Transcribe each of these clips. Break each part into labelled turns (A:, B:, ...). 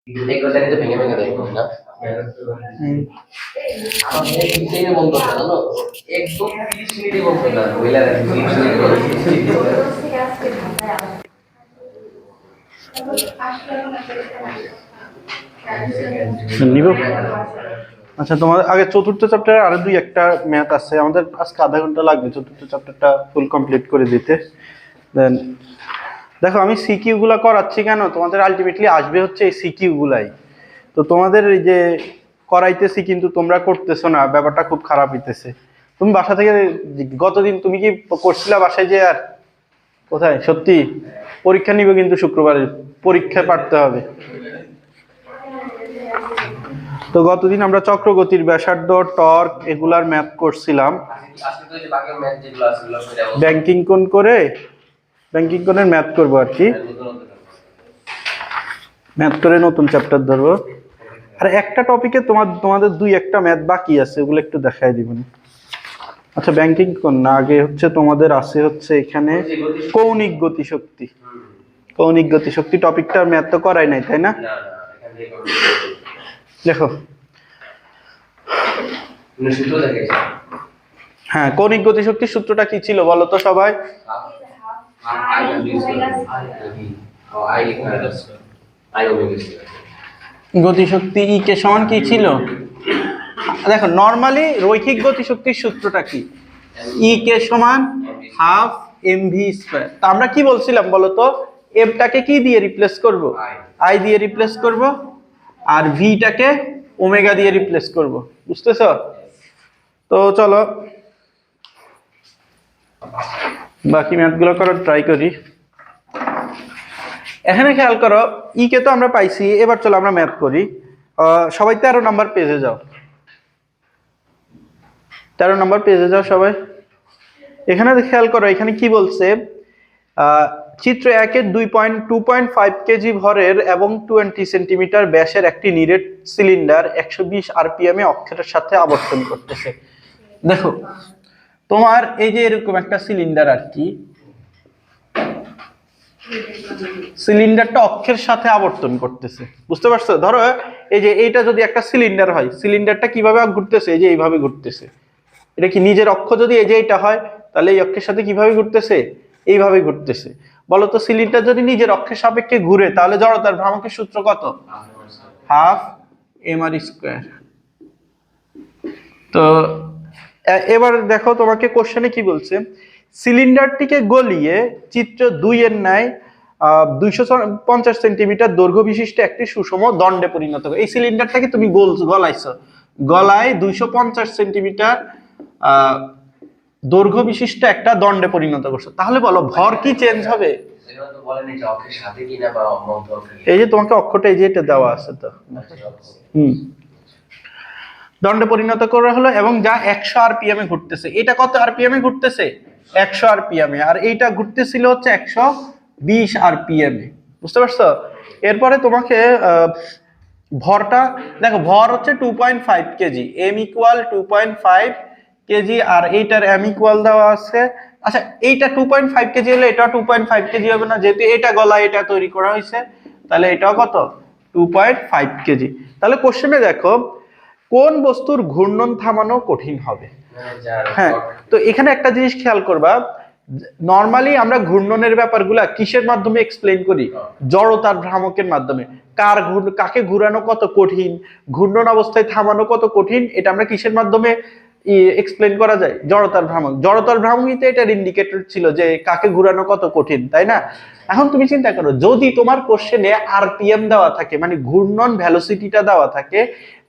A: एक জায়গায় তো ভেঙে ভেঙে দেয় না আমাদের তিনটে বন্ধ করে জানো একদম 30 মিনিটে বন্ধ করে ওইলা 30
B: মিনিট নিব। আচ্ছা, তোমার আগে চতুর্থ চ্যাপ্টারে আরো দুই একটা ম্যাথ আছে, আমাদের আজকে আধা ঘন্টা লাগবে চতুর্থ চ্যাপ্টারটা ফুল কমপ্লিট করে দিতে। দেন দেখো, আমি সিকিউ গুলা করাচ্ছি কেন, তোমাদের আলটিমেটলি আসবে হচ্ছে এই সিকিউ গুলাই। তো তোমাদের এই যে করাইতেছি কিন্তু তোমরা করতেছো না, ব্যাপারটা খুব খারাপ হইতেছে। তুমি বাসা থেকে গতদিন তুমি কি করছিলা বাসায় যে, আর কোথায় সত্যি পরীক্ষা নিবে কিন্তু শুক্রবারে পরীক্ষা পাঠতে হবে। তো গতদিন আমরা চক্রগতির ব্যাসার্ধ, টর্ক এগুলার ম্যাথ করছিলাম। ব্যাংকিং কোণ করে ব্যাংকিং কোণের ম্যাথ করবো আর কি, ম্যাথ করে নতুন চ্যাপ্টার ধরবো। আর একটা টপিকে তোমাদের দুই একটা ম্যাথ বাকি আছে, ওগুলো একটু দেখাই দিবেন। আচ্ছা, ব্যাংকিং কোণ না, আগে হচ্ছে তোমাদের আছে হচ্ছে এখানে কৌণিক গতিশক্তি। কৌণিক গতিশক্তি টপিকটার ম্যাথ তো করাই নাই, তাই না? দেখো, হ্যাঁ, কৌণিক গতিশক্তির সূত্রটা কি ছিল বলো তো সবাই? গতিশক্তি ই কে সমান কি ছিল? দেখো, নরমালি রৈখিক গতিশক্তির সূত্রটা কি? ই কে সমান হাফ এম ভি স্কয়ার। তা আমরা কি বলছিলাম বলতো, এফটাকে কি দিয়ে রিপ্লেস করব? আই দিয়ে রিপ্লেস করব, আর ভিটাকে ওমেগা দিয়ে রিপ্লেস করব। বুঝতেছো? তো চলো বাকি ম্যাথগুলো করার ট্রাই করি। এখানে খেয়াল করো, ই কে তো আমরা পাইছি, এবার চলো আমরা ম্যাথ করি। সবাই 13 নাম্বার পেজে যাও, 13 নাম্বার পেজে যাও সবাই। এখানে খেয়াল করো, এখানে কি বলছে, চিত্র 1-এর 2.5 কেজি ভরের এবং 20 সেন্টিমিটার ব্যাসের একটি নিরেট সিলিন্ডার 120 আরপিএম এ অক্ষের সাথে আবর্তন করতেছে। দেখো, তোমার এই যে এরকম একটা সিলিন্ডার আর কি, সিলিন্ডারটা অক্ষের সাথে আবর্তন করতেছে, বুঝতে পারছো? ধরো এই যে এইটা যদি একটা সিলিন্ডার হয়, সিলিন্ডারটা কিভাবে ঘুরতেছে? এই যে এইভাবে ঘুরতেছে। এটা কি নিজের অক্ষ যদি এই যে এটা হয়, তাহলে এই অক্ষের সাথে কিভাবে ঘুরতেছে? এইভাবে ঘুরতেছে। বলতো সিলিন্ডার যদি নিজের অক্ষের সাপেক্ষে ঘুরে, তাহলে জড়তার ভ্রামকের সূত্র কত? Half M R square. তো এবার দেখো, তোমাকে কোশ্চেনে কি বলছে, সিলিন্ডারটিকে গলিয়ে চিত্র 2-এর ন্যায় 250 সেন্টিমিটার দৈর্ঘ্য বিশিষ্ট একটি সুষম দণ্ডে পরিণত করো। এই সিলিন্ডারটাকে তুমি গলাইছো, গলায় 250 সেন্টিমিটার দৈর্ঘ্য বিশিষ্ট একটা দণ্ডে পরিণত করছো। তাহলে বলো ভর কি চেঞ্জ হবে? এই যে তোমাকে অক্ষটা এই যে এটা দেওয়া আছে, তো দণ্ডে পরিণত করা হলো, এবং যা 100 আরপিএম এ ঘুরতেছে। এটা কত আরপিএম এ ঘুরতেছে? 100 আরপিএম এ। আর এইটা ঘুরতেছিল হচ্ছে 120 আরপিএম এ। বুঝতে পারছো? এরপরে তোমাকে ভরটা দেখো, ভর হচ্ছে 2.5 কেজি, এম ইকুয়াল 2.5 কেজি, আর এইটার এম ইকুয়াল দেওয়া আছে। আচ্ছা, এইটা 2.5 কেজি হলে এটা 2.5 কেজি হবে না? যেহেতু এটা গলা এটা তৈরি করা হয়েছে, তাহলে এটাও কত? 2.5 কেজি। তাহলে কোশ্চেনে দেখো, কোন বস্তুর ঘূর্ণন থামানো কঠিন হবে? হ্যাঁ, তো এখানে একটা জিনিস খেয়াল করবা, নরমালি আমরা ঘূর্ণনের ব্যাপারগুলা কিসের মাধ্যমে এক্সপ্লেইন করি? জড়তার ভ্রামকের মাধ্যমে। কাকে ঘুরানো কত কঠিন, ঘূর্ণন অবস্থায় থামানো কত কঠিন, এটা আমরা কিসের মাধ্যমে এক্সপ্লেইন করা যায়? জড়তার ভ্রামক। জড়তার ভ্রামকই তো এটার ইন্ডিকেটর ছিল যে কাকে ঘুরানো কত কঠিন, তাই না? এখন তুমি চিন্তা করো, যদি তোমার কোশ্চেনে আরপিএম দেওয়া থাকে, মানে ঘূর্ণন ভেলোসিটিটা দেওয়া থাকে,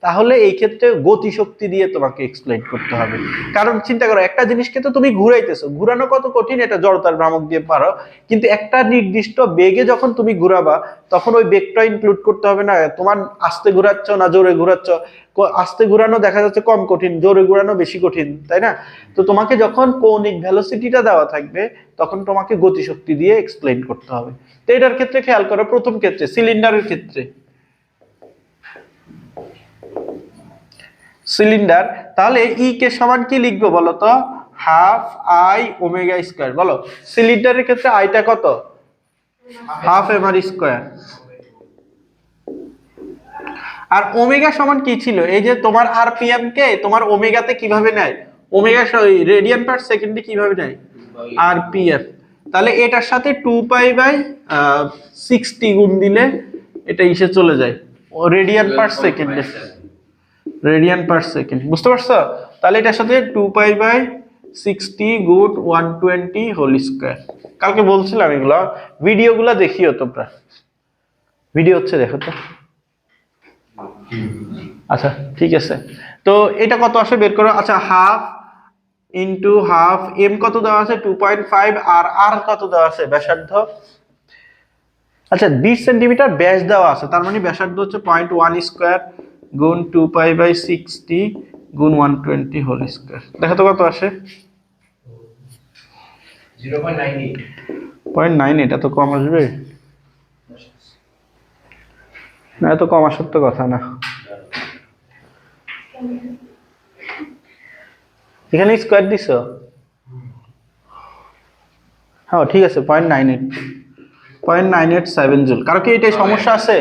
B: তাহলে এই ক্ষেত্রে গতিশক্তি দিয়ে তোমাকে এক্সপ্লেইন করতে হবে। কারণ চিন্তা করো, একটা জিনিসকে তো তুমি ঘুরাইতেছো, ঘুরানো কত কঠিন এটা জড়তার ভ্রামক দিয়ে পারো, কিন্তু একটা নির্দিষ্ট বেগে যখন তুমি ঘুরাবা, তখন ওই বেগটা ইনক্লুড করতে হবে না। তোমার আস্তে ঘুরাচ্ছ না জোরে ঘুরাচ্ছ, আস্তে ঘুরানো দেখা যাচ্ছে কম কঠিন, জোরে ঘুরানো বেশি কঠিন, তাই না? তো তোমাকে যখন কৌণিক ভেলোসিটিটা দেওয়া থাকবে, তখন তোমাকে গতিশক্তি দিয়ে এক্সপ্লেইন করতে হবে। তো এটার ক্ষেত্রে খেয়াল করো, প্রথম ক্ষেত্রে সিলিন্ডারের ক্ষেত্রে, সিলিন্ডার, তাহলে ই কে সমান কি লিখবো বলো তো? Half I omega square. বলো, সিলিন্ডারের ক্ষেত্রে আইটা কত? Half M R square. আর ওমেগা সমান কি ছিল, এই যে তোমার আরপিএম কে তোমার ওমেগাতে কিভাবে নেয়, ওমেগা রেডিয়ান পার সেকেন্ডে কিভাবে নেয়, আরপিএম। তাহলে এটার সাথে 2π/60 গুণ দিলে এটা ইসে চলে যায় ও রেডিয়ান পার সেকেন্ডে, রেডিয়ান পার সেকেন্ড, বুঝতে পারছো? তাহলে এটার সাথে 2π/60 গুণ 120 হোল স্কয়ার। কালকে বলছিলাম এগুলা, ভিডিওগুলা দেখিও তোমরা, ভিডিও হচ্ছে দেখো তো। আচ্ছা ঠিক আছে, তো এটা কত আসে বের করো। আচ্ছা হাফ ইন্টু হাফ, এম কত দেওয়া আছে 2.5, আর আর কত দেওয়া আছে ব্যাসার্ধ, আচ্ছা 20 সেন্টিমিটার ব্যাস দেওয়া আছে, তার মানে ব্যাসার্ধ হচ্ছে 0.1 স্কয়ার গুণ 2π/60 গুণ 120 হোল স্কয়ার। দেখো তো কত আসে, 0.98। এটা তো কম আসবে না, এত কম আসার তো কথা না। এখানে স্কয়ার দিছো, হ্যাঁ ঠিক আছে 0.98, 0.987 জুল। কারো কি এটাই সমস্যা আছে,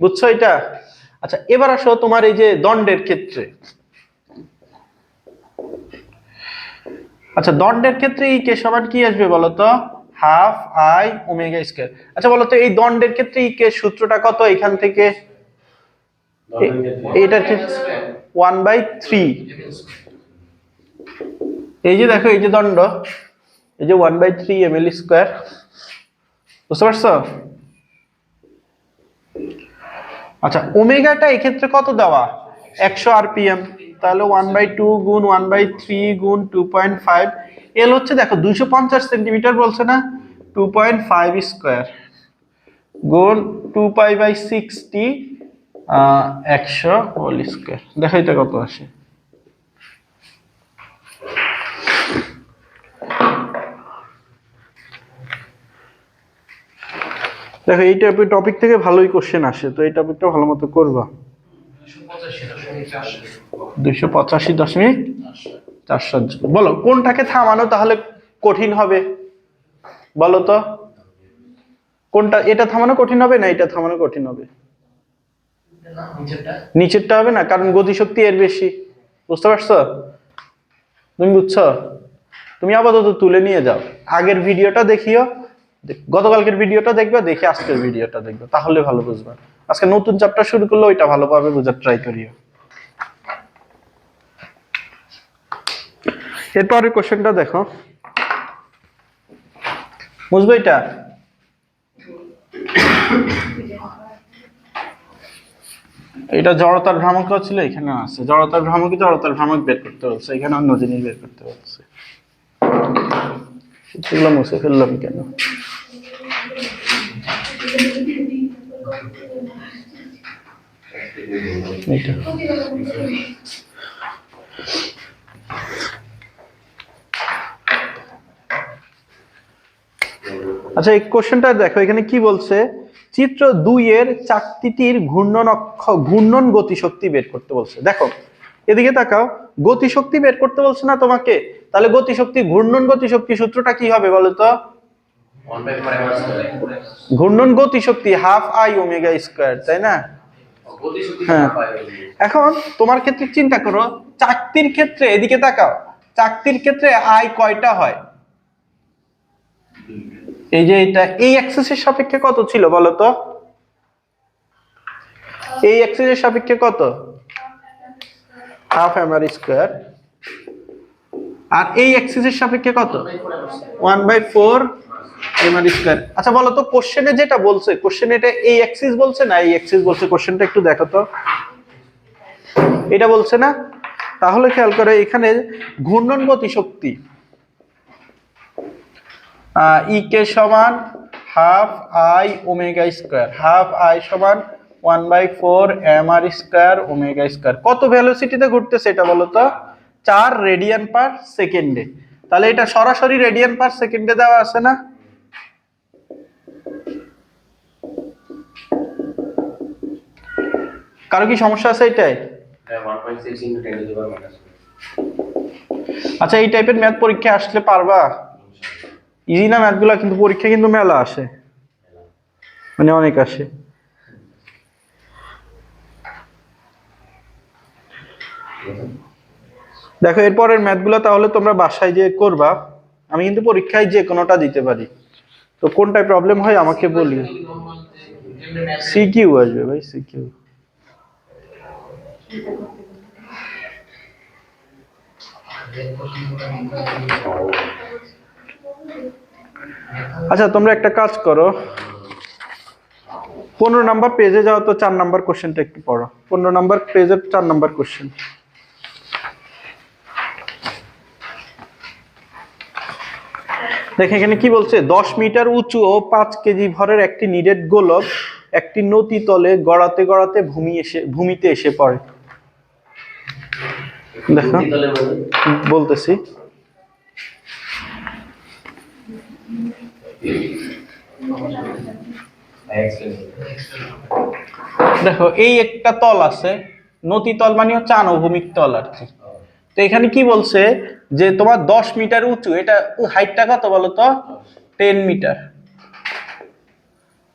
B: বুঝছো এটা? আচ্ছা এবার আসো তোমার এই যে দণ্ডের ক্ষেত্রে, আচ্ছা দণ্ডের ক্ষেত্রে এই কে সমান কি আসবে বলতো, হাফ আই ওমেগা স্কয়ার। আচ্ছা বলতো এই দণ্ডের ক্ষেত্রে এই কে সূত্রটা কত, এখান থেকে এটার ক্ষেত্রে 1/3, এই যে দেখো এই যে দণ্ড, এই যে 1/3 ml স্কয়ার, বুঝতে পারছো? আচ্ছা ওমেগাটা এই ক্ষেত্রে কত দেওয়া, 100 আরপিএম, তাহলে 1/2 গুণ 1/3 গুণ 2.5, এল হচ্ছে দেখো 250 সেন্টিমিটার বলছে না, 2.5 স্কয়ার গুণ 2π/60 100 হোল স্কয়ার। দেখো এটা কত আসে, দেখো এই টপিক থেকে ভালোই কোশ্চেন আসে, তো এই টপিকটা ভালো মতো করবা। 285.47 বলো কোনটাকে থামানো তাহলে কঠিন হবে, বলো তো কোনটা, এটা থামানো কঠিন হবে না এটা থামানো কঠিন হবে, নিচেরটা হবে না, কারণ গতিশক্তি এর বেশি, বুঝতে পারছো? তুমি বুঝছো? তুমি আপাতত তুলে নিয়ে যাও, আগের ভিডিওটা দেখিও, গতকালকের ভিডিওটা দেখবে, দেখে আজকের ভিডিওটা দেখবে, তাহলে ভালো বুঝবা। আজকে নতুন চ্যাপ্টার শুরু করলে ওইটা ভালোভাবে বোঝার ট্রাই করিও। এরপরের কোশ্চেনটা দেখো, বুঝবে এটা? এটা জড়তার ভ্রামক ছিল, এখানে আছে জড়তার ভ্রামক বের করতে বলছে, এখানে অন্য জিনিস বের করতে বলছে, সেগুলো মুছে ফেললাম কেন? এটা আচ্ছা এই কোশ্চেনটা দেখো, এখানে কি বলছে, চিত্র 2 এর চাকতিটির ঘূর্ণন গতিশক্তি বের করতে বলছে। দেখো এদিকে তাকাও, গতিশক্তি বের করতে বলছে না তোমাকে, তাহলে গতিশক্তি ঘূর্ণন গতিশক্তি সূত্রটা কি হবে বলো তো, ঘূর্ণন গতিশক্তি হাফ আই ওমেগা স্কয়ার, তাই না? হ্যাঁ, এখন তোমার ক্ষেত্রে চিন্তা করো, চাকতির ক্ষেত্রে এদিকে তাকাও, চাকতির ক্ষেত্রে আই কয়টা হয়, এই যে এটা এই অ্যাক্সিসের সাপেক্ষে কত ছিল বলো তো, এই অ্যাক্সিসের সাপেক্ষে কত, হাফ এমআর স্কয়ার, আর এই অ্যাক্সিসের সাপেক্ষে কত, 1/4 এমআর স্কয়ার। আচ্ছা বলো তো কোশ্চেনে যেটা বলছে, কোশ্চেনে এটা এই অ্যাক্সিস বলছে না এই অ্যাক্সিস বলছে, কোশ্চেনটা একটু দেখো তো, এটা বলছে না? তাহলে খেয়াল করে এখানে ঘূর্ণন গতিশক্তি ই কে সমান half I omega square, half I সমান 1/4 mr স্কয়ার ওমেগা স্কয়ার। কত ভেলোসিটিতে ঘুরতেছে এটা বলো তো, 4 রেডিয়ান পার সেকেন্ডে। তাহলে এটা সরাসরি রেডিয়ান পার সেকেন্ডে দেওয়া আছে না? কারো কি সমস্যা আছে এটাই? আচ্ছা এই টাইপের ম্যাথ পরীক্ষা আসলে পারবা? ইজি না ম্যাথগুলা, কিন্তু পরীক্ষা কিন্তু মেলা আসে, মানে অনেক আসে। দেখো এরপরের ম্যাথগুলো তাহলে তোমরা বাসায় যে করবা, আমি কিন্তু পরীক্ষায় যে কোনোটা দিতে পারি, তো কোনটায় প্রবলেম হয় আমাকে বলি। সিকিউ আসবে ভাই, সিকিউ। আচ্ছা তোমরা একটা কাজ করো, 15 নাম্বার পেজে যাও তো 4 নাম্বার কোশ্চেনটা একটু পড়ো। 15 নাম্বার পেজের 4 নাম্বার কোশ্চেন। দেখো এখানে কি বলছে, 10 মিটার উঁচু ও 5 কেজি ভরের একটি নিরেট গোলক একটি নদী তলে গড়াতে গড়াতে ভূমিতে এসে পড়ে। দেখো বলতেছি, দেখো এই একটা তল আছে, নদী তল মানে হচ্ছে আনুভূমিক তল আর কি। তো এখানে কি বলছে যে তোমার 10 মিটার উঁচু, এটা হাইটটা কত বলো তো, 10 মিটার।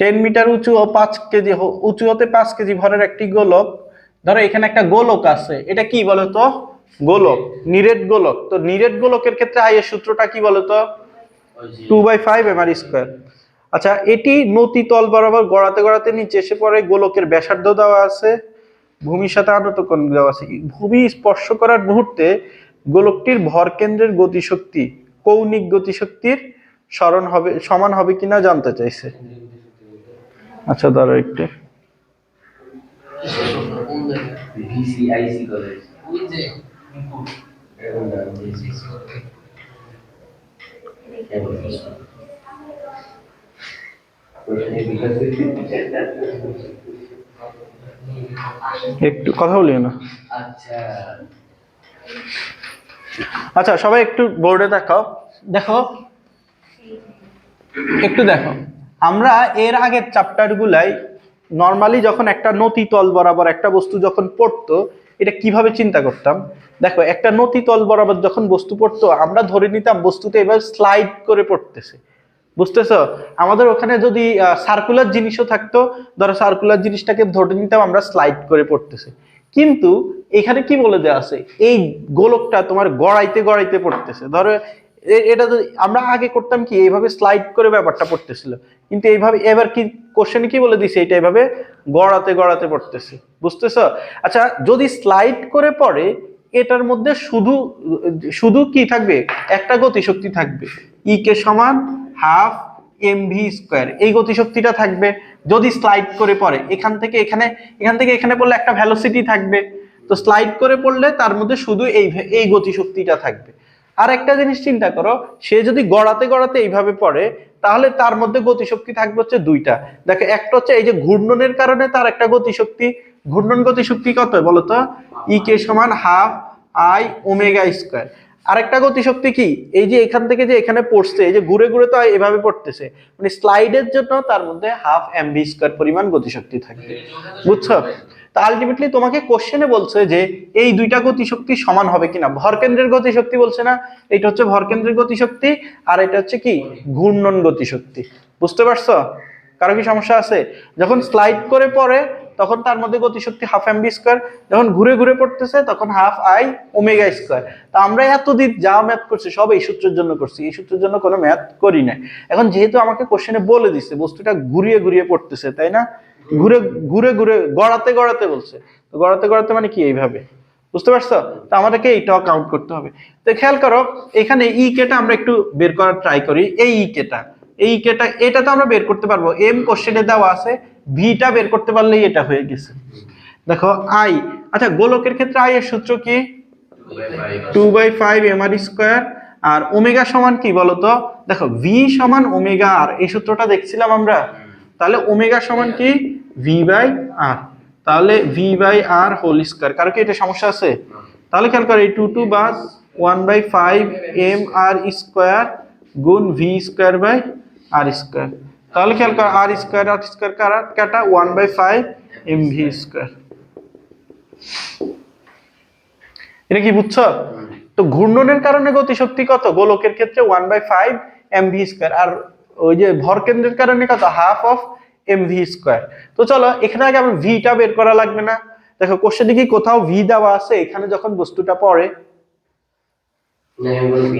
B: 10 মিটার উঁচু ও 5 কেজি উঁচু হতে 5 কেজি ভরের একটি গোলক, ধরো এখানে একটা গোলক আছে, এটা কি বলো তো, গোলক, নিরেট গোলক। তো নিরেট গোলকের ক্ষেত্রে আই এর সূত্রটা কি বলো তো, 2/5 mr স্কয়ার। আচ্ছা এটি নদী তল বরাবর গড়াতে গড়াতে নিচে এসে পড়ে, গোলকের ব্যাসার্ধ দেওয়া আছে, ভূমির সাথে আনত কোণ দেওয়া আছে। ভূমি স্পর্শ করার মুহূর্তে গোলকটির ভর কেন্দ্রের গতিশক্তি কৌণিক গতিশক্তির সমান হবে কিনা জানতে চাইছে। আচ্ছা ধরো একটু, একটু কথা বলি না। আচ্ছা সবাই একটু বোর্ডে দেখাও, দেখো একটু দেখো, আমরা এর আগের চ্যাপ্টার গুলাই নর্মালি যখন একটা নদী তল বরাবর একটা বস্তু যখন পড়তো, এটা কিভাবে চিন্তা করতাম। দেখো একটা নদী তল বরাবর যখন বস্তু পড়তো, আমরা ধরে নিতাম বস্তুতে এবার স্লাইড করে পড়তেছে, বুঝতেছো। আমাদের ওখানে যদি সার্কুলার জিনিসও থাকতো, ধরো সার্কুলার জিনিসটাকে ধরে নিতাম আমরা স্লাইড করে পড়তেছে। কিন্তু এখানে কি বলে দেওয়া আছে, এই গোলকটা তোমার গড়াইতে গড়াইতে পড়তেছে। ধরো এটা আমরা আগে করতাম কি, এইভাবে স্লাইড করে ব্যাপারটা পড়তেছিল, কিন্তু এইভাবে এবার কি কোশ্চেনে কি বলে দিছে, এটা এইভাবে গড়াতে গড়াতে পড়তেছে, বুঝতেছো। আচ্ছা যদি স্লাইড করে পড়ে, এটার মধ্যে শুধু শুধু কি থাকবে, একটা গতিশক্তি থাকবে, ই কে সমান হাফ mv স্কয়ার, এই গতিশক্তিটা থাকবে। যদি স্লাইড করে পড়ে এখান থেকে এখানে, এখান থেকে এখানে পড়লে একটা ভেলোসিটি থাকবে, তো স্লাইড করে পড়লে তার মধ্যে শুধু এই গতিশক্তিটা থাকবে। আর একটা জিনিস চিন্তা করো, সে যদি গড়াতে গড়াতে এইভাবে পড়ে, তাহলে তার মধ্যে গতিশক্তি থাকবে হচ্ছে দুইটা। দেখো একটা হচ্ছে এই যে ঘূর্ণনের কারণে তার একটা গতিশক্তি, ঘূর্ণন গতিশক্তি কত বলতো, ই কে সমান হাফ আই ওমেগা স্কয়ার। আরেকটা গতিশক্তি কি, এই যে এখান থেকে যে এখানে পড়ছে, এই যে ঘুরে ঘুরে তো এভাবে পড়তেছে, মানে স্লাইডের জন্য তার মধ্যে হাফ mv স্কয়ার পরিমাণ গতিশক্তি থাকবে, বুঝছো। তা আলটিমেটলি তোমাকে কোশ্চেনে বলছে যে এই দুইটা গতিশক্তি সমান হবে কিনা, ভরকেন্দ্রের গতিশক্তি বলছে না, এটা হচ্ছে ভরকেন্দ্রের গতিশক্তি, আর এটা হচ্ছে কি ঘূর্ণন গতিশক্তি, বুঝতে পারছো। কারো কি সমস্যা আছে, যখন স্লাইড করে পড়ে তখন তার মধ্যে গতিশক্তি হাফ mv স্কয়ার, যখন ঘুরে ঘুরে পড়তেছে তখন হাফ আই ওমেগা স্কয়ার। তা আমরা এতদিন যা ম্যাথ করছি সব এই সূত্রের জন্য করছি, এই সূত্রের জন্য কোনো ম্যাথ করি নাই। এখন যেহেতু আমাকে কোশ্চেনে বলে দিছে বস্তুটা ঘুরিয়ে ঘুরিয়ে পড়তেছে, তাই না, ঘুরে ঘুরে ঘুরে গড়াতে গড়াতে বলছে, তো গড়াতে গড়াতে মানে কি এইভাবে, বুঝতে পারছো। তো আমাদেরকে এইটাও কাউন্ট করতে হবে। তো খেয়াল করো এখানে ই কেটা আমরা একটু বের করার ট্রাই করি, এই ই কেটা, এই কেটা এটা তো আমরা বের করতে পারবো, এম কোশ্চেনে দেওয়া আছে, ভিটা বের করতে পারলেই এটা হয়ে গেছে। দেখো আই, আচ্ছা গোলকের ক্ষেত্রে আই এর সূত্র কি, 2/5 mr স্কয়ার, আর ওমেগা সমান কি বলতো, দেখো ভি সমান ওমেগা আর, এই সূত্রটা দেখছিলাম আমরা, তাহলে ওমেগা সমান কি ভি বাই আর, তাহলে V by R whole square. কারো কি এটা সমস্যা আছে, তাহলে খেয়াল করো এই 2 বাস 1/5 mr স্কয়ার গুণ V square by R square, তাহলে খেয়াল করো আর স্কয়ার কাটা 1/5 mv স্কয়ার। এটা কি বুঝছো। তো ঘূর্ণনের কারণে গতিশক্তি কত গোলকের ক্ষেত্রে 1/5 mv স্কয়ার, আর ওই যে ভরকেন্দ্রের কারণে কত হাফ অফ mv স্কয়ার। তো চলো এখানে আগে আমরা ভিটা বের করা লাগবে না, দেখো কোশ্চেনে কি কোথাও ভি দেওয়া আছে এখানে যখন বস্তুটা পড়ে?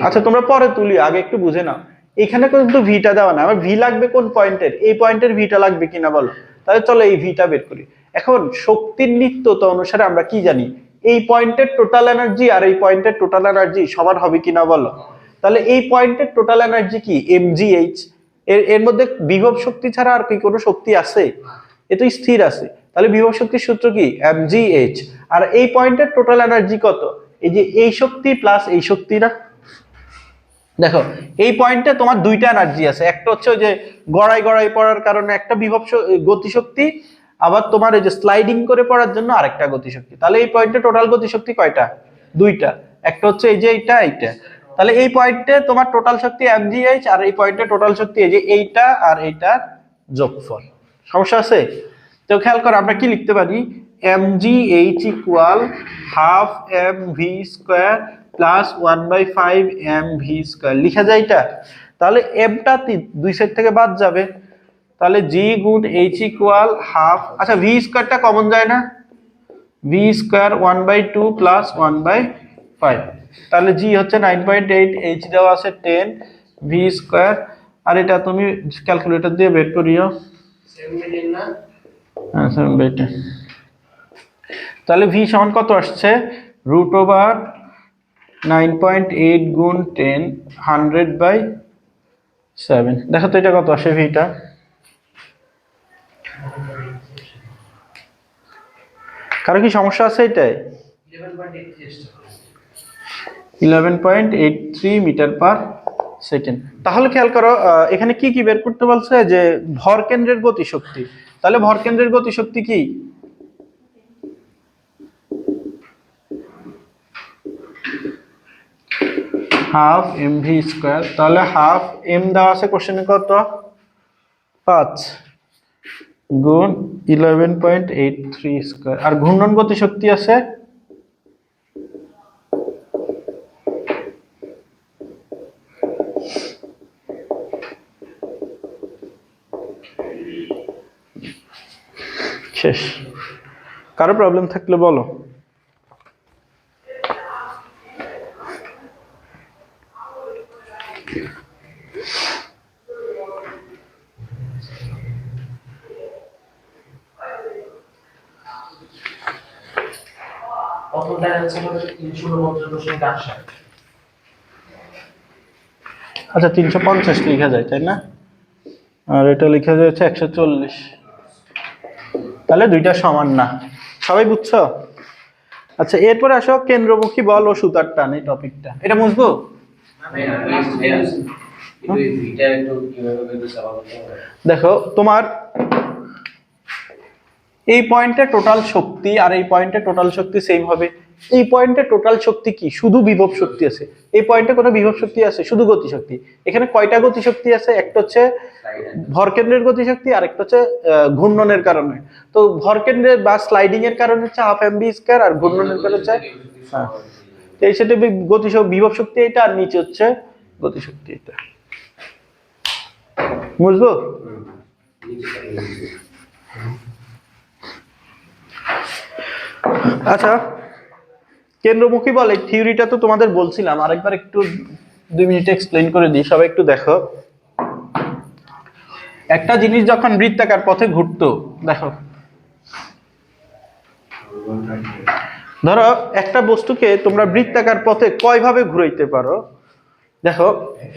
B: আচ্ছা তোমরা পরে তুলি, আগে একটু বুঝে নাও। এখানে কিন্তু ভিটা দেওয়া না, আমার ভি লাগবে কোন পয়েন্টের, এই পয়েন্টের ভিটা লাগবে কিনা বলো। তাহলে চলো এই ভিটা বের করি। এখন শক্তির নিত্যতা অনুসারে আমরা কি জানি, এই পয়েন্টের টোটাল এনার্জি আর এই পয়েন্টের টোটাল এনার্জি সমান হবে কিনা বলো। তাহলে এই পয়েন্টের টোটাল এনার্জি কি mgh, এর এর মধ্যে বিভব শক্তি ছাড়া আর কি কোনো শক্তি আছে? এ তো স্থির আছে। তাহলে বিভব শক্তির সূত্র কি mgh। আর এই পয়েন্টের টোটাল এনার্জি কত, এই যে এই শক্তি প্লাস এই শক্তিটা। দেখো এই পয়েন্টে তোমার দুইটা এনার্জি আছে, একটা হচ্ছে ওই যে গড়াই গড়াই পড়ার কারণে একটা বিভব গতিশক্তি, আবার তোমার এই যে স্লাইডিং করে পড়ার জন্য আরেকটা গতিশক্তি। তাহলে এই পয়েন্টে টোটাল গতিশক্তি কয়টা? দুইটা। একটা হচ্ছে এই যে এইটা। তাহলে এই পয়েন্টে তোমার টোটাল শক্তি mgh, আর এই পয়েন্টে টোটাল শক্তি এই যে এইটা আর এইটার যোগফল। সমস্যা আছে? তো খেয়াল করো আমরা কি লিখতে পারি, mgh equal half mv square plus 1/5 mv square লিখা যায় এটা। তাহলে mটা দুই সাইড থেকে বাদ যাবে, তাহলে g গুণ h ইকুয়াল হাফ, আচ্ছা v স্কয়ারটা কমন যায় না, v স্কয়ার 1/2 প্লাস 1/5, তাহলে g হচ্ছে 9.8, h দেওয়া আছে 10, v স্কয়ার, আর এটা তুমি ক্যালকুলেটর দিয়ে বের করিও।
A: 7 না,
B: হ্যাঁ 7/10। তাহলে v সমান কত আসছে, √9.8 গুণ 10 100/7। দেখো তো এটা কত আসে ভিটা। কারো কি সমস্যা আছে এটাই? 11.83 মিটার পার সেকেন্ড। তাহলে খেয়াল করো এখানে কি কি বের করতে বলছে, যে ভর কেন্দ্রের গতিশক্তি। তাহলে ভর কেন্দ্রের গতিশক্তি কি, হাফ mv স্কয়ার। তাহলে হাফ m দেওয়া আছে কোশ্চেনে কত, 5 গুণ 11.83 স্কয়ার, আর ঘূর্ণন গতিশক্তি আছে শেষ। কারো প্রবলেম থাকলে বলো। আচ্ছা 350 লেখা যায় তাই না, আর এটা লেখা যাচ্ছে 140, তাহলে দুইটা সমান না। সবাই বুঝছো? আচ্ছা এরপরে আসো কেন্দ্রমুখী বল ও সুতার টান, এই টপিকটা এটা বুঝবো। দেখো তোমার এই পয়েন্টে টোটাল শক্তি আর এই পয়েন্টে টোটাল শক্তি সেম হবে। এই পয়েন্টে টোটাল শক্তি কি, শুধু বিভব শক্তি আছে। এই পয়েন্টে কোনো বিভব শক্তি আছে, শুধু গতিশক্তি। এখানে কয়টা গতিশক্তি আছে, একটা হচ্ছে ভরকেন্দ্রের গতিশক্তি, আর একটা হচ্ছে ঘূর্ণনের কারণে। তো ভরকেন্দ্রের বা স্লাইডিং এর কারণে হচ্ছে হাফ mv স্কয়ার, আর ঘূর্ণনের কারণে হচ্ছে হ্যাঁ, তো এই সেটা বিভব শক্তি এটা, আর নিচে হচ্ছে গতিশক্তি এটা। বুঝবো? আচ্ছা কেন্দ্রমুখী বল এই থিওরিটা তো তোমাদের বলছিলাম, আরেকবার একটু 2 মিনিটে এক্সপ্লেইন করে দিই, সবাই একটু দেখো। একটা জিনিস যখন বৃত্তাকার পথে ঘুরতো, দেখো ধরো একটা বস্তুকে তোমরা বৃত্তাকার পথে কয়ভাবে ঘুরাইতে পারো। দেখো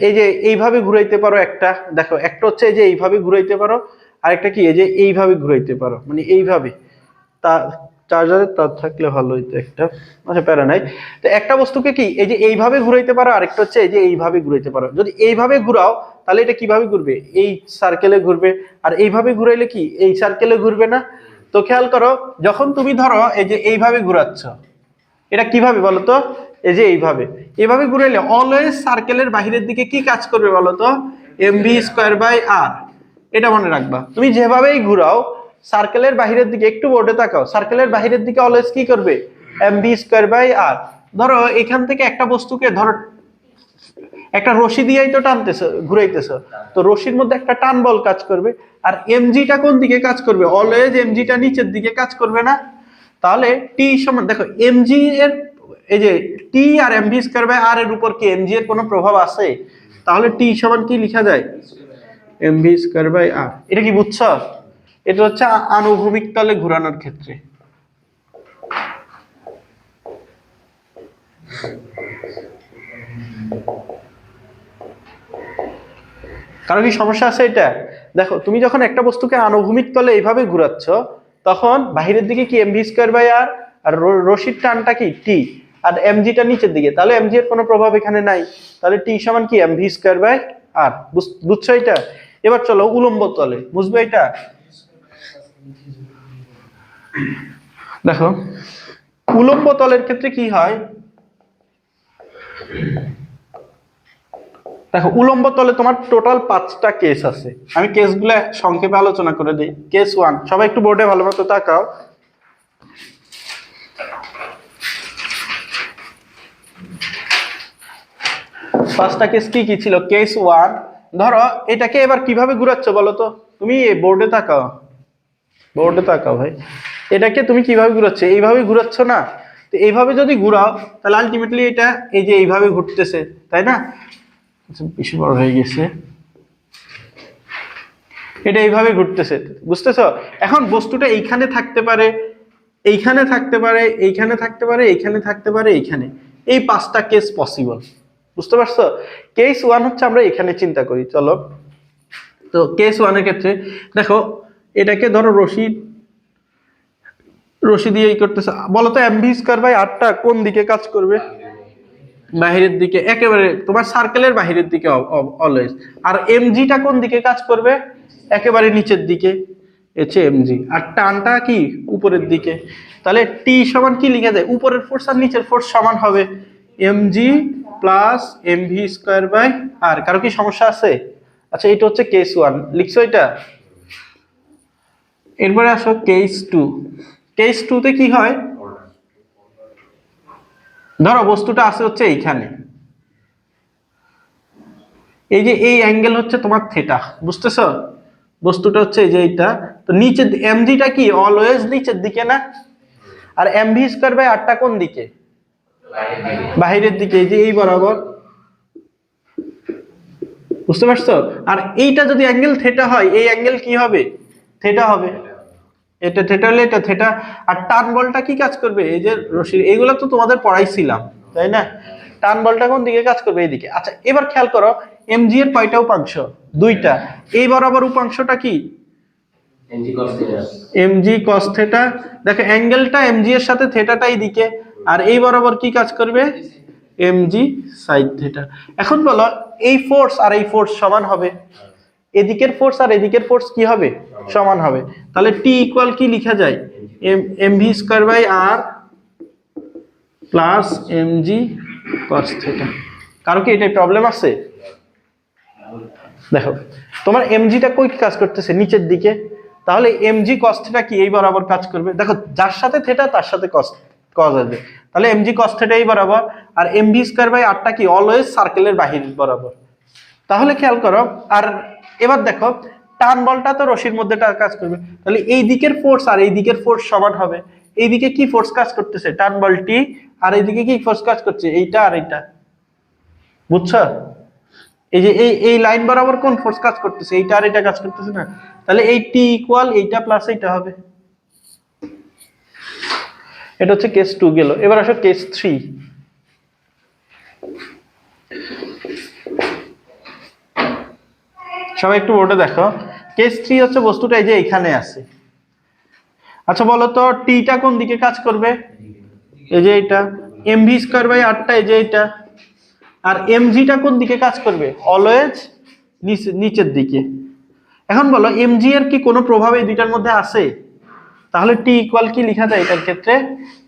B: এই যে এইভাবে ঘুরাইতে পারো একটা, দেখো একটা হচ্ছে এই যে এইভাবে ঘুরাইতে পারো, আরেকটা কি এই যে এইভাবে ঘুরাইতে পারো, মানে এইভাবে। তা চার্জারের তার থাকলে ভালো হইতো একটা, আচ্ছা প্যারা নাই। তো একটা বস্তুকে কি এই যে এইভাবে ঘুরাইতে পারো, আরেকটা হচ্ছে এই যে এইভাবে ঘুরাইতে পারো। যদি এইভাবে ঘুরাও তাহলে এটা কিভাবে ঘুরবে, এই সার্কেলে ঘুরবে, আর এইভাবে ঘুরাইলে কি এই সার্কেলে ঘুরবে না। তো খেয়াল করো যখন তুমি ধরো এই যে এইভাবে ঘুরাচ্ছ, এটা কিভাবে বলো তো, এই যে এইভাবে এইভাবে ঘুরাইলে অলওয়েজ সার্কেলের বাহিরের দিকে কি কাজ করবে বলো তো, mv স্কয়ার বাই r। এটা মনে রাখবা, তুমি যেভাবেই ঘুরাও সার্কেলের বাহিরের দিকে, একটু বোর্ডে তাকাও, সার্কেলের বাহিরের দিকে অলওয়েজ কি করবে, mv স্কয়ার বাই r। ধরো এখান থেকে একটা বস্তুকে ধরো একটা রশি দিয়েই তো টানতেছো, ঘুরাইতেছো, তো রশির মধ্যে একটা টান বল কাজ করবে, আর mgটা কোন দিকে কাজ করবে, অলওয়েজ mgটা নিচের দিকে কাজ করবে না। তাহলে টি সমান দেখো এমজি এর এই যে টি আর এমভি স্কয়ার বাই আর এর উপর কি এমজি এর কোনো প্রভাব আছে? তাহলে টি সমান কি লেখা যায়? এমভি স্কয়ার বাই আর। এটা কি বুঝছো? এটা হচ্ছে আনুভূমিক তলে ঘোরানোর ক্ষেত্রে। কারো কি সমস্যা আছে এটা? দেখো তুমি যখন একটা বস্তুকে আনুভূমিক তলে এইভাবে ঘুরাচ্ছ তখন বাহিরের দিকে কি এমভি স্কয়ার বাই আর, আর রশির টানটা কি টি, আর এমজিটা নিচের দিকে, তাহলে এমজি এর কোনো প্রভাব এখানে নাই। তাহলে টি সমান কি এমভি স্কয়ার বাই আর। বুঝছো এটা? এবার চলো উলম্ব তলে, বুঝবে এটা? দেখো উলম্ব তলের ক্ষেত্রে কি হয়, দেখো উলম্ব তলে তোমার টোটাল 5টা কেস আছে। আমি কেসগুলো সংক্ষেপে আলোচনা করে দিই। কেস 1, সবাই একটু বোর্ডে ভালো মতো তাকাও। পাঁচটা কেস কি কি ছিল? কেস 1, ধরো এটাকে এবার কিভাবে ঘুরাচ্ছ বলো তো? তুমি বোর্ডে তাকাও, বোর্ডে তাকাও ভাই। এটাকে তুমি কিভাবে ঘুরাচ্ছ? এইভাবে ঘুরাচ্ছ না? তো এইভাবে যদি ঘুরাও তাহলে আলটিমেটলি এটা এই যে এইভাবে ঘুরতেছে, তাই না? বেশি বড় হয়ে গেছে, এটা এইভাবে ঘুরতেছে, বুঝতেছো? এখন বস্তুটা এইখানে থাকতে পারে, এইখানে থাকতে পারে, এইখানে থাকতে পারে, এইখানে থাকতে পারে, এইখানে। এই 5টা কেস পসিবল, বুঝতে পারছো? কেস 1 হচ্ছে আমরা এখানে চিন্তা করি, চলো। তো কেস 1 এর ক্ষেত্রে দেখো এটাকে ধরো রশি রশি দিয়ে এই করতেছে, বলো তো এমভি স্কয়ার বাই আরটা কোন দিকে কাজ করবে? বাহিরের দিকে, একেবারে তোমার সার্কেলের বাহিরের দিকে অলওয়েজ। আর এমজিটা কোন দিকে কাজ করবে? একেবারে নিচের দিকে, হচ্ছে এমজি। আর টানটা কি উপরের দিকে। তাহলে টি সমান কি লিখা যায়? উপরের ফোর্স আর নিচের ফোর্স সমান হবে MG plus MV square by R. কারো কি সমস্যা আছে? আচ্ছা এটা হচ্ছে কেস 1, লিখছো এটা? এরপরে আসো কেস 2। কেস 2 তে কি হয়, ধরো বস্তুটা আছে হচ্ছে এইখানে, এই যে এই অ্যাঙ্গেল হচ্ছে তোমার থিটা, বুঝতেছো? বস্তুটা হচ্ছে এই যে এইটা, তো নিচে এমজিটা কি অলওয়েজ নিচের দিকে না? আর এমভি স্কয়ার বাই আরটা কোন দিকে? বাহিরের দিকে, এই যে এই বরাবর, বুঝতে পারছো? আর এইটা যদি অ্যাঙ্গেল থিটা হয়, এই অ্যাঙ্গেল কি হবে? থিটা হবে। এটা থিটা হলে এটা থিটা। আর টান বলটা কি কাজ করবে? এই যে রশি, এগুলো তো তোমাদের পড়াইছিলাম, তাই না? টান বলটা কোন দিকে কাজ করবে? এইদিকে। আচ্ছা এবার খেয়াল করো এমজি এর কয়টা উপাংশ? 2টা। এই বরাবর উপাংশটা কি? MG cos theta. দেখো অ্যাঙ্গেলটা এমজি এর সাথে থিটাটাই দিকে, আর এই বরাবর কি কাজ করবে? MG side theta. এখন বলো এই ফোর্স আর এই ফোর্স সমান হবে, এদিকের ফোর্স আর এদিকের ফোর্স কি হবে? সমান হবে। তাহলে টি ইকুয়াল কি লেখা যায়? MV square by R plus MG cos theta. কারো কি এটা প্রবলেম আছে? দেখো তোমার এমজিটা কই কাজ করতেছে? নিচের দিকে। তাহলে এমজি কস থিটা কি এই বরাবর কাজ করবে? দেখো যার সাথে থিটা তার সাথে কস কস আসবে, তাহলে এমজি কস থিটা এই বরাবর। আর এমভি স্কয়ার বাই আরটা কি অলওয়েজ সার্কেলের বাহির বরাবর। তাহলে খেয়াল করো, আর এবার দেখো টান বলটা তো রশির মধ্যে কাজ করবে, তাহলে এই দিকের ফোর্স আর এই দিকের ফোর্স সমান হবে। এইদিকে কি ফোর্স কাজ করতেছে? টান বলটি। আর এইদিকে কি ফোর্স কাজ করছে? এইটা আর এইটা, বুঝছো? এই যে এই লাইন বরাবর কোন ফোর্স কাজ করতেছে? এইটা আর এটা কাজ করতেছে না? তাহলে এই টি ইকুয়াল এইটা প্লাস এইটা হবে। এটা হচ্ছে কেস 2 গেল। এবার আসো কেস 3। সবাই একটু বোর্ডে দেখো। কেস 3 হচ্ছে বস্তুটা এই যে এখানে আছে। আচ্ছা বলো তো টিটা কোন দিকে কাজ করবে? এই যে এটা। এমভি স্কয়ার বাই আরটা এই যে এটা। আর এমজিটা কোন দিকে কাজ করবে? অলওয়েজ নিচের দিকে। এখন বলো এমজি এর কি কোনো প্রভাব এই দুইটার মধ্যে আছে? তাহলে টি ইকুয়াল কি লেখা যায় এটার ক্ষেত্রে?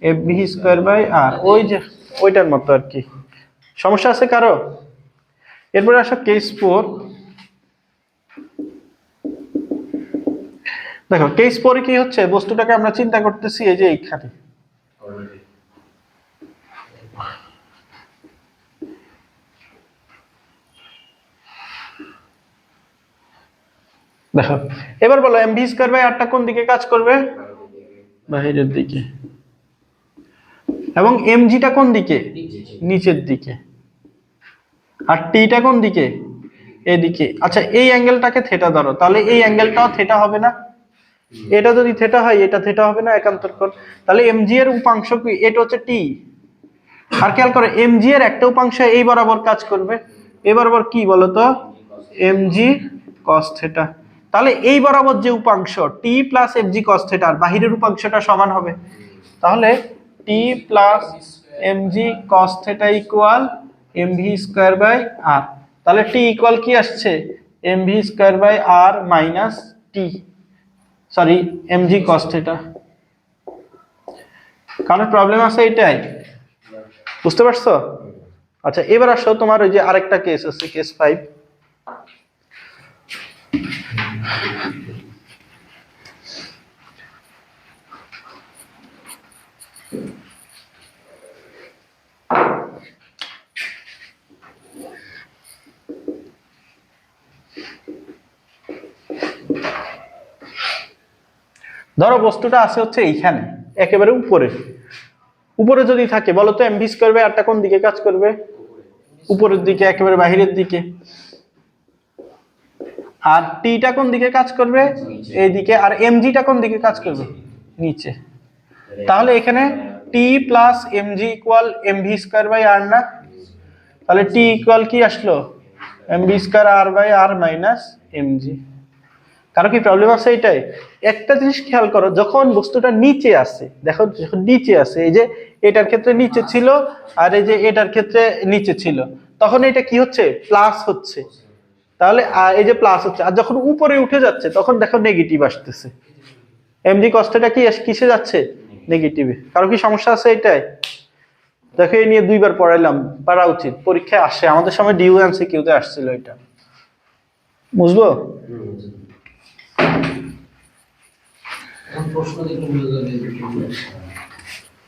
B: এমভি স্কয়ার বাই আর, ওই যে ওইটার মতো আর কি। সমস্যা আছে কারো? এরপরে আসো কেস 4। দেখো কেস 4 কি হচ্ছে, বস্তুটাকে আমরা চিন্তা করতেছি এই যে এইখানে। দেখো এবার বলো এমভি স্কয়ার বাই আরটা কোন দিকে কাজ করবে? বাহিরের দিকে। এবং এমজিটা কোন দিকে? নিচের দিকে। আর টিটা কোন দিকে? এদিকে। আচ্ছা এই অ্যাঙ্গেলটাকে থিটা ধরো, তাহলে এই অ্যাঙ্গেলটাও থিটা হবে না? এটা যদি থিটা হয় এটা থিটা হবে না, একান্তর কোণ। তাহলে এমজি এর উপাংশ কি? এটা হচ্ছে টি। আর খেয়াল করো এমজি এর একটা উপাংশ এই বরাবর কাজ করবে, এই বরাবর কি বলতো? MG cos theta. তাহলে এই বরাবর যে উপাংশ T plus MG cos theta আর বাহিরের উপাংশটা সমান হবে। তাহলে T plus MG cos theta equal MV square by R. তাহলে টি ইকুয়াল কি আসছে? MV square by R minus T, sorry MG cos theta. কারণ প্রবলেম আছে এটাই, বুঝতে পারছো? আচ্ছা এবার আসো তোমার ওই যে আরেকটা কেস আছে, কেস 5। ধরো বস্তুটা আছে হচ্ছে এইখানে একেবারে উপরে। উপরে যদি থাকে বলো তো এমভি স্কয়ার বাই আরটা কোন দিকে কাজ করবে? উপরের দিকে, একেবারে বাহিরের দিকে। আর টিটা কোন দিকে কাজ করবে? এইদিকে। আর এমজিটা কোন দিকে কাজ করবে? নিচে। তাহলে এখানে T plus MG equal MV square by R না? তাহলে টি ইকুয়াল কি আসলো? MV square R by R minus MG. কারো কি প্রবলেম আছে এটাই? একটা জিনিস খেয়াল করো, যখন বস্তুটা নিচে আসে, দেখো যখন নিচে আসে, এই যে এটার ক্ষেত্রে নিচে ছিল আর এই যে এটার ক্ষেত্রে নিচে ছিল, তখন এটা কি হচ্ছে? প্লাস হচ্ছে। তাহলে এই যে প্লাস হচ্ছে, আর যখন উপরে উঠে যাচ্ছে তখন দেখো নেগেটিভ আসতেছে। এমজি কষ্টটা কি কিসে যাচ্ছে? নেগেটিভে। কারো কি সমস্যা আছে এটাই? দেখো এই নিয়ে দুইবার পড়াইলাম, পড়া উচিত, পরীক্ষায় আসে, আমাদের সময় ডিউ এমসিকিউতে আসছিল এটা, বুঝলো?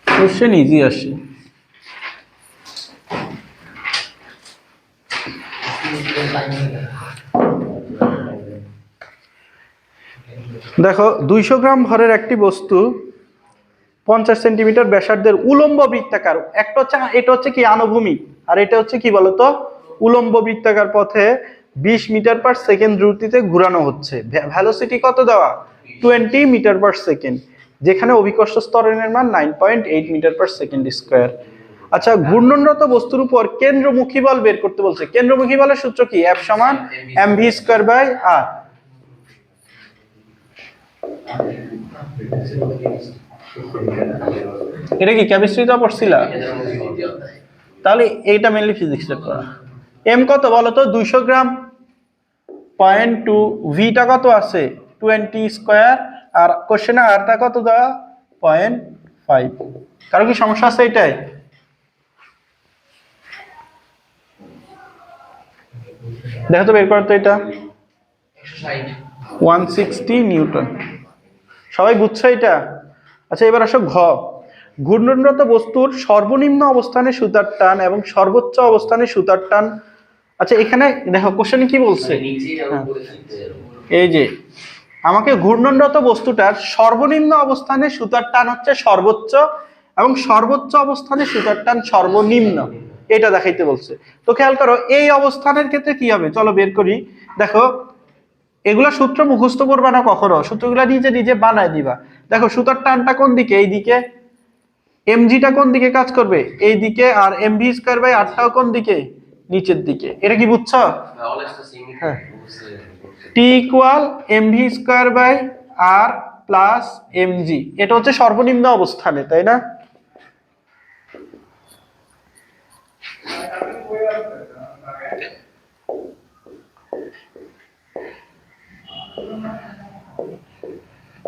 B: কোশ্চেন ইজি আসে। দেখো 200 গ্রাম ভরের একটি বস্তু 50 সেন্টিমিটার ব্যাসার্ধের উলম্ব বৃত্তাকার, একটা হচ্ছে, এটা হচ্ছে কি আনুভূমিক, আর এটা হচ্ছে কি বলতো? উলম্ব বৃত্তাকার পথে 20 মিটার পার সেকেন্ড দ্রুতিতে ঘোরানো হচ্ছে। ভেলোসিটি কত দেওয়া? 20 মিটার পার সেকেন্ড, যেখানে অভিকর্ষ ত্বরণের মান 9.8 মিটার পার সেকেন্ড স্কয়ার। আচ্ছা ঘূর্ণনরত বস্তুর উপর কেন্দ্রমুখী বল বের করতে বলছে। কেন্দ্রমুখী বলের সূত্র কি? F সমান mv স্কয়ার বাই r। এটা কি কেমিস্ট্রিতে পড়ছিলা? তাহলে এইটা মেইনলি ফিজিক্সে পড়া। এম কত বলো তো? 200 গ্রাম, 0.2, ভিটা কত আছে? 20 স্কয়ার, আর কোশ্চেনে আরটা কত দেওয়া? 0.5। কারো কি সমস্যা আছে এটাই? দেখো তো বের করো তো এটা। 160 নিউটন। সবাই বুঝছো এটা? আচ্ছা এবার আসো ঘ। ঘূর্ণনরত বস্তুর সর্বনিম্ন অবস্থানে সুতার টান এবং সর্বোচ্চ অবস্থানে সুতার টান। আচ্ছা এখানে দেখো কোশ্চেনে কি বলছে, এই যে আমাকে ঘূর্ণনরত বস্তুটার সর্বনিম্ন অবস্থানে সুতার টান হচ্ছে সর্বোচ্চ এবং সর্বোচ্চ অবস্থানে সুতার টান সর্বনিম্ন, এটা দেখাইতে বলছে। তো খেয়াল করো এই অবস্থানের ক্ষেত্রে কি হবে, চলো বের করি। দেখো এগুলা সূত্র মুখস্থ করবা না কখনো, সূত্রগুলা নিজে নিজে বানায় দিবা। দেখো সুতার টানটা কোন দিকে? এই দিকে। এমজিটা কোন দিকে কাজ করবে? এই দিকে। আর এমভি স্কয়ার বাই আরটাও কোন দিকে? নিচের দিকে। এটা কি বুঝছো? হ্যাঁ। T equal MV square by R plus MG, এটা হচ্ছে সর্বনিম্ন অবস্থানে, তাই না?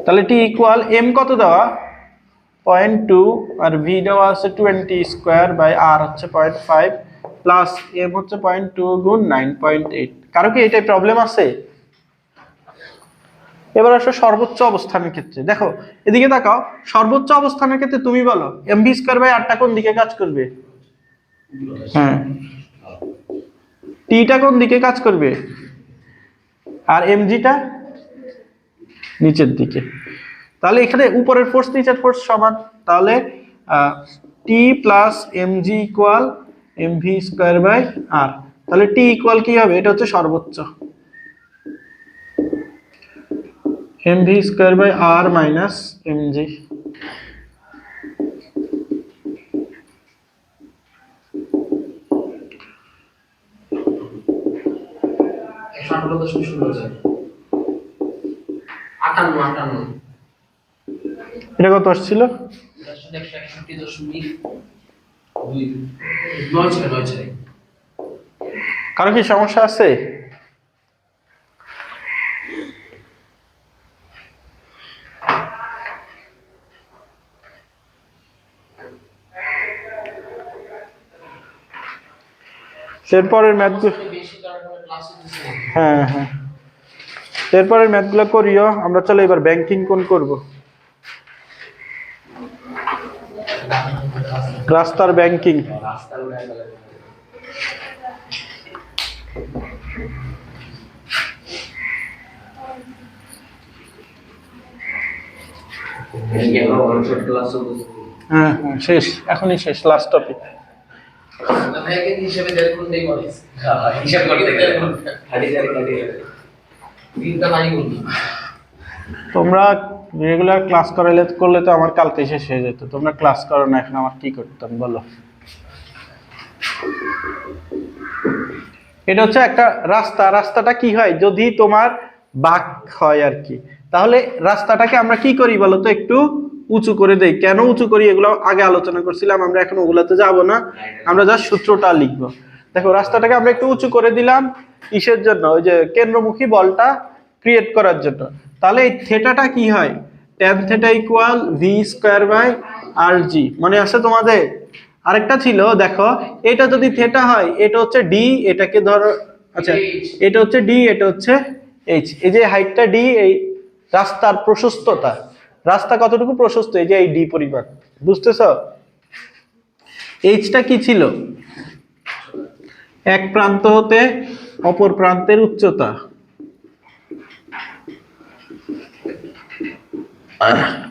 B: তাহলে টি ইকুয়াল এম কত দেওয়া? 0.2 আর ভি দেওয়া আছে 20 স্কয়ার বাই আর হচ্ছে 0.5 প্লাস এম হচ্ছে 0.2 গুণ 9.8। কারো কি এটাই প্রবলেম আছে? এবার আসো সর্বোচ্চ অবস্থানের ক্ষেত্রে। দেখো এদিকে তাকাও, সর্বোচ্চ অবস্থানের ক্ষেত্রে তুমি বলো এমভি স্কয়ার বাই আরটা কোন দিকে কাজ করবে? হ্যাঁ, টিটা কোন দিকে কাজ করবে? আর এমজিটা নিচের দিকে। তাহলে এখানে উপরের ফোর্স নিচের ফোর্স সমান, তাহলে T plus MG equal MV square by R. তাহলে টি ইকুয়াল কি হবে? এটা হচ্ছে সর্বোচ্চ, MV square by R minus MG. এটা কত আসছিল? কারো কি সমস্যা আছে? এরপরের ম্যাথগুলো, হ্যাঁ হ্যাঁ, এরপরের ম্যাথগুলো করিও আমরা। চলো এবার ব্যাংকিং কোন করব? রাস্তার ব্যাংকিং। হ্যাঁ হ্যাঁ, শেষ, এখনই শেষ, লাস্ট টপিক। তোমরা রেগুলার ক্লাস করলে তো আমার কালকে শেষ হয়ে যেত। তোমরা ক্লাস করো না, এখন আমার কি করতাম বলো? এটা হচ্ছে একটা রাস্তা। রাস্তাটা কি হয় যদি তোমার বাঁক হয় আর কি, তাহলে রাস্তাটাকে আমরা কি করি বলতো? একটু উঁচু করে দেই। কেন উঁচু করি এগুলো আগে আলোচনা করছিলাম, আমরা এখন ওগুলাতে যাব না, আমরা জাস্ট সূত্রটা লিখবো। দেখো রাস্তাটাকে আমরা একটু উঁচু করে দিলাম কিসের জন্য? ওই যে কেন্দ্রমুখী বলটা ক্রিয়েট করার জন্য। তাহলে এই থেটাটা কি হয়? tan theta equal V square by R G. মনে আছে তোমাদের? আরেকটা ছিল, দেখো এটা যদি থেটা হয়, এটা হচ্ছে ডি, এটাকে ধরো, আচ্ছা এটা হচ্ছে ডি, এটা হচ্ছে এইচ। এই যে হাইটটা ডি, এই রাস্তার প্রশস্ততা, রাস্তা কতটুকু প্রশস্ত, এই যে এই ডি পরিমাণ, বুঝতেছ? এইচটা কি ছিল? এক প্রান্ত হতে অপর প্রান্তের উচ্চতা।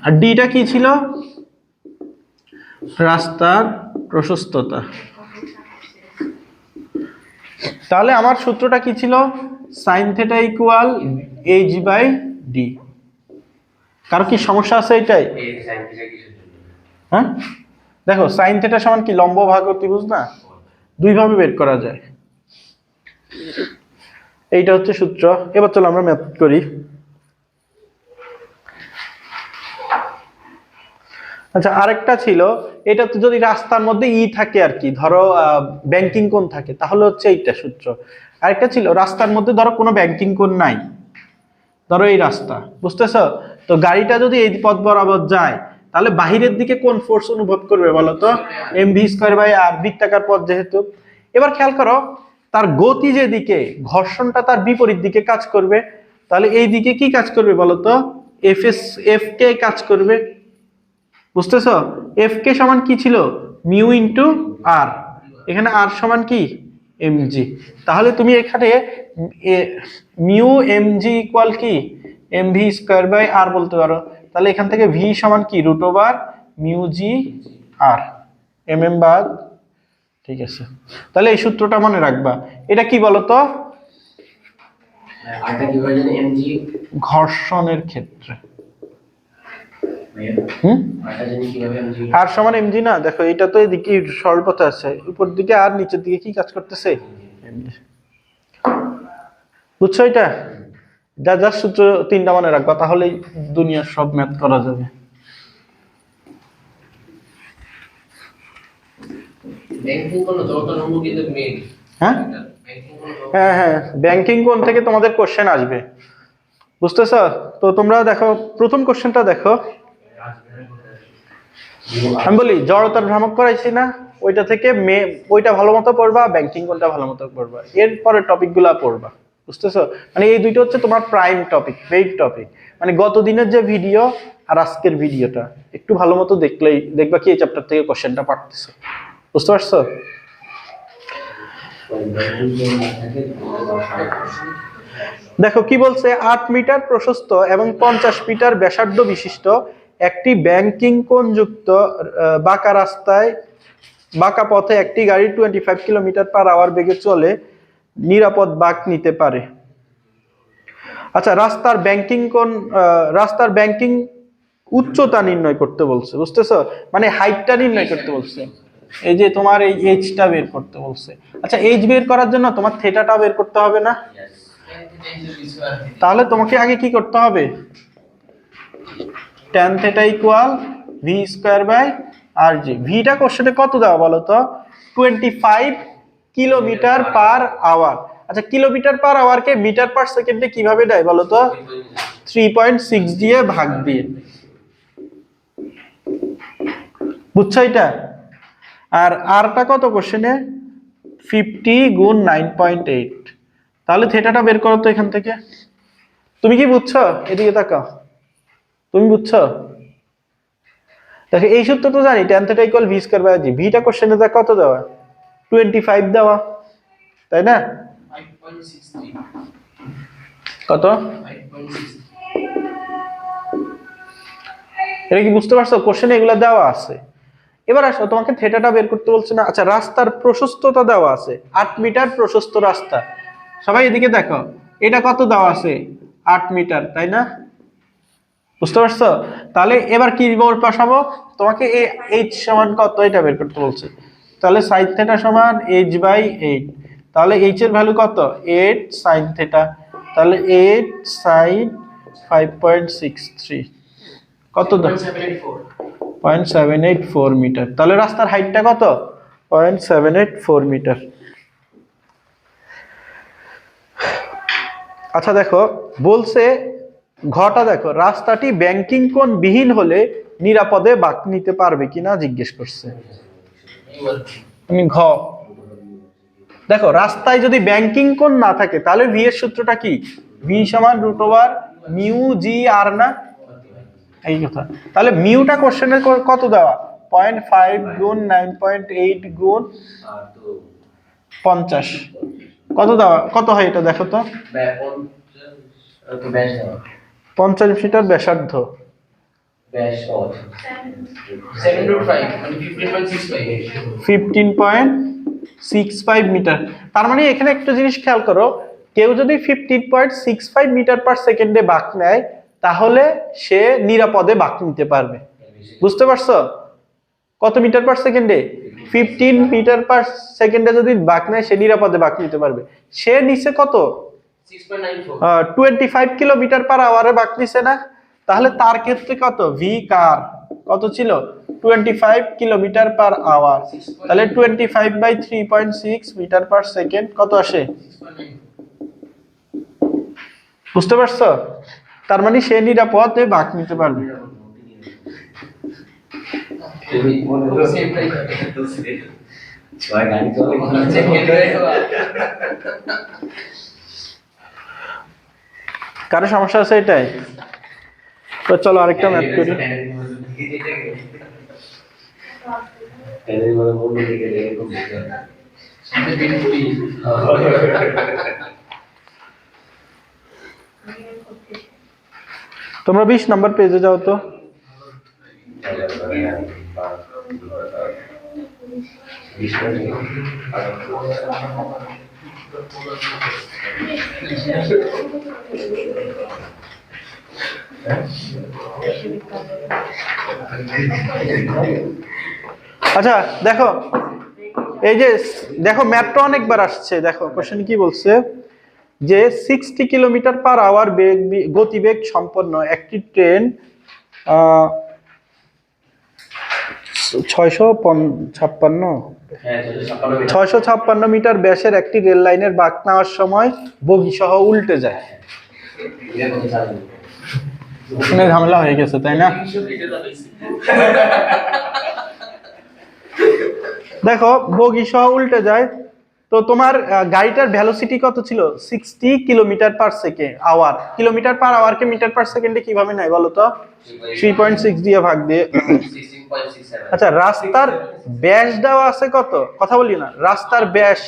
B: আর ডিটা কি ছিল? রাস্তার প্রশস্ততা। তাহলে আমার সূত্রটা কি ছিল? Sine theta equal H by D. কারো কি সমস্যা আছে এটাই? হ্যাঁ দেখো, সাইন থেটা সমান কি? লম্ব ভাগ ত্রিভুজ না? দুই ভাবে বের করা যায়। এইটা হচ্ছে সূত্র। এবার চলো আমরা ম্যাথ করি। আচ্ছা আরেকটা ছিল, এটা তো যদি রাস্তার মধ্যে ই থাকে আর কি, ধরো ব্যাংকিং কোণ থাকে, তাহলে হচ্ছে এইটা সূত্র। আরেকটা ছিল রাস্তার মধ্যে ধরো কোনো ব্যাংকিং কোণ নাই, ধরো এই রাস্তা, বুঝতেছো? তো গাড়িটা যদি এই পথ বরাবর যায়, তাহলে বাহিরের দিকে কোন ফোর্স অনুভব করবে বলো তো? এমভি স্কয়ার বাই আর, বৃত্তাকার পথ যেহেতু। এবার খেয়াল করো, তার গতি যেদিকে, ঘর্ষণটা তার বিপরীত দিকে কাজ করবে। তাহলে এই দিকে কি কাজ করবে বলো তো? এফ কে কাজ করবে, বুঝতেছো? এফ কে সমান কি ছিল? মিউ ইন্টু আর। এখানে আর সমান কি? এমজি। তাহলে তুমি এখানে মিউ এমজি ইকুয়াল কি? এমভি স্কয়ার বাই আর বলতে পারো। তাহলে এখান থেকে ভি সমান কি? রুট ওভার মিউ জি আর, এম এম ভাগ, ঠিক আছে। তাহলে এই সূত্রটা মনে রাখবা। এটা কি বলতো? ঘর্ষণের ক্ষেত্রে। আর সমান এমজি না? দেখো এটা তো এদিকে সরল পথে আছে, উপর দিকে আর নিচের দিকে কি কাজ করতেছে? বুঝছো? এটা যা যা সূত্র তিনটা মনে রাখবা, তাহলেই দুনিয়ার সব ম্যাথ করা যাবে। হ্যাঁ হ্যাঁ হ্যাঁ, ব্যাংকিং কোণ থেকে তোমাদের কোশ্চেন আসবে, বুঝতেছ? তো তোমরা দেখো প্রথম কোশ্চেনটা দেখো। আমি বলি জড়তার ভ্রামক করাইছি না, ওইটা থেকে ওইটা ভালো মতো পড়বা, ব্যাংকিং কোণটা ভালো মতো পড়বা, এরপরে টপিক গুলা পড়বা, বুঝতেছো? মানে এই দুইটা হচ্ছে তোমার প্রাইম টপিক, মেইন টপিক। মানে গত দিনের যে ভিডিও আর আজকের ভিডিওটা একটু ভালো মতো দেখলেই দেখবা কি এই চ্যাপ্টার থেকে কোশ্চেনটা পারতেছো, বুঝতে পারছো? দেখো কি বলছে, 8 মিটার প্রশস্ত এবং 50 মিটার ব্যাসার্ধ বিশিষ্ট একটি ব্যাংকিং কোণ যুক্ত বাঁকা রাস্তায় বাঁকা পথে একটি গাড়ি 25 কিলোমিটার/আওয়ার বেগে চলে নিরাপদ বাঁক নিতে পারে। আচ্ছা, রাস্তার ব্যাংকিং উচ্চতা নির্ণয় করতে বলছে, বুঝতেছো? মানে হাইটটা নির্ণয় করতে বলছে। এই যে তোমার এই এইচটা বের করতে বলছে। আচ্ছা, এইচ বের করার জন্য তোমার থেটাটা বের করতে হবে না? তাহলে তোমাকে আগে কি করতে হবে? tan theta equal V square by R G. ভিটা কোশ্চেনে কত দেওয়া বলো তো? 25 কিলোমিটার/আওয়ার। আচ্ছা, কিলোমিটার/আওয়ার কে মিটার/সেকেন্ডে কিভাবে দেয় বলো তো? 3.6 দিয়ে ভাগ দিয়ে। বুঝছো এটা? আর আরটা কত কোশ্চেনে? 50 গুণ 9.8। তাহলে থেটাটা বের করো তো এখান থেকে। তুমি কি বুঝছো? এদিকে তাকাও। তুমি বুঝছো? দেখো, এই সূত্র তো জানি, tan theta equal V square by G. ভিটা কোশ্চেনে দা কত দেওয়া? 25 দেওয়া, তাই না? কত? এটা কি বুঝতে পারছো? কোশ্চেনে এগুলা দেওয়া আছে। এবার আসো, তোমাকে থেটাটা বের করতে বলছে না? আচ্ছা, রাস্তার প্রশস্ততা দেওয়া আছে, 8 মিটার প্রশস্ত রাস্তা। সবাই এদিকে দেখো, এটা কত দেওয়া আছে? 8 মিটার, তাই না? বুঝতে পারছো? তাহলে এবার কি বসাবো? তোমাকে এইচ সমান কত এটা বের করতে বলছে। তাহলে sin থিটা সমান h/8। তাহলে h এর ভ্যালু কত? 8 sin থিটা। তাহলে 8 sin 5.63 কত দাও? 0.784 মিটার। তাহলে রাস্তার হাইটটা কত? 0.784 মিটার। আচ্ছা দেখো, বলছে ঘটা দেখো, রাস্তাটি ব্যাংকিং কোণ বিহীন হলে নিরাপদে বাঁক নিতে পারবে কিনা জিজ্ঞেস করছে। তুমি ঘ দেখো, রাস্তায় যদি ব্যাংকিং কোণ না থাকে তাহলে ভি এর সূত্রটা কি? ভি সমান √μ/g/r না? এই কথা। তাহলে মিউটা কোশ্চেনের কত দেওয়া? 0.5 গুণ 9.8 গুণ 50 কত দেওয়া? কত হয় এটা দেখো তো? 50 মিটার ব্যাসার্ধ। 15.65 মিটার। তার মানে এখানে একটা জিনিস খেয়াল করো, কেউ যদি 15.65 মিটার/সেকেন্ডে বাঁক নেয় তাহলে সে নিরাপদে বাঁক নিতে পারবে। বুঝতে পারছো? কত মিটার/সেকেন্ডে? 15 মিটার/সেকেন্ডে যদি বাঁক নেয় সে নিরাপদে বাঁক নিতে পারবে। সে নিচে কত? 25 কিলোমিটার/আওয়ারে বাঁক নিছে না? তাহলে তার ক্ষেত্রে কত? ভি কার কত ছিল? 25 কিলোমিটার/আওয়ার। তাহলে 25/3.6 মিটার/সেকেন্ড কত আসে? বুঝতে পারছো? তার মানে সে নিরাপদে বাঁক নিতে পারবে। কারো সমস্যা আছে এটাই? তো চলো আরেকটা ম্যাথ করি। তোমরা 20 নাম্বার পেজে যাও তো। আচ্চ্ছা দেখো, এই যে দেখো ম্যাপটা অনেকবার আসছে। দেখো কোশ্চেন কি বলছে, যে 60 কিলোমিটার/আওয়ার গতিবেগ সম্পন্ন একটি ট্রেন 656 মিটার ব্যাসের একটি রেল লাইনের বাঁক নেওয়ার সময় বগি সহ উল্টে যায়। শুনে ঝামেলা হয়ে গেছে, তাই না? দেখো, বগি সহ উল্টে যায়। তো তোমার গাড়িটার ভেলোসিটি কত ছিল? 60 কিলোমিটার/আওয়ার। কিলোমিটার/আওয়ার কে মিটার/সেকেন্ডে কিভাবে নেয় বলো তো? 3.6 দিয়ে ভাগ দিয়ে। আচ্ছা, রাস্তার ব্যাস দেওয়া আছে কত? কথা বলি না, রাস্তার ব্যাস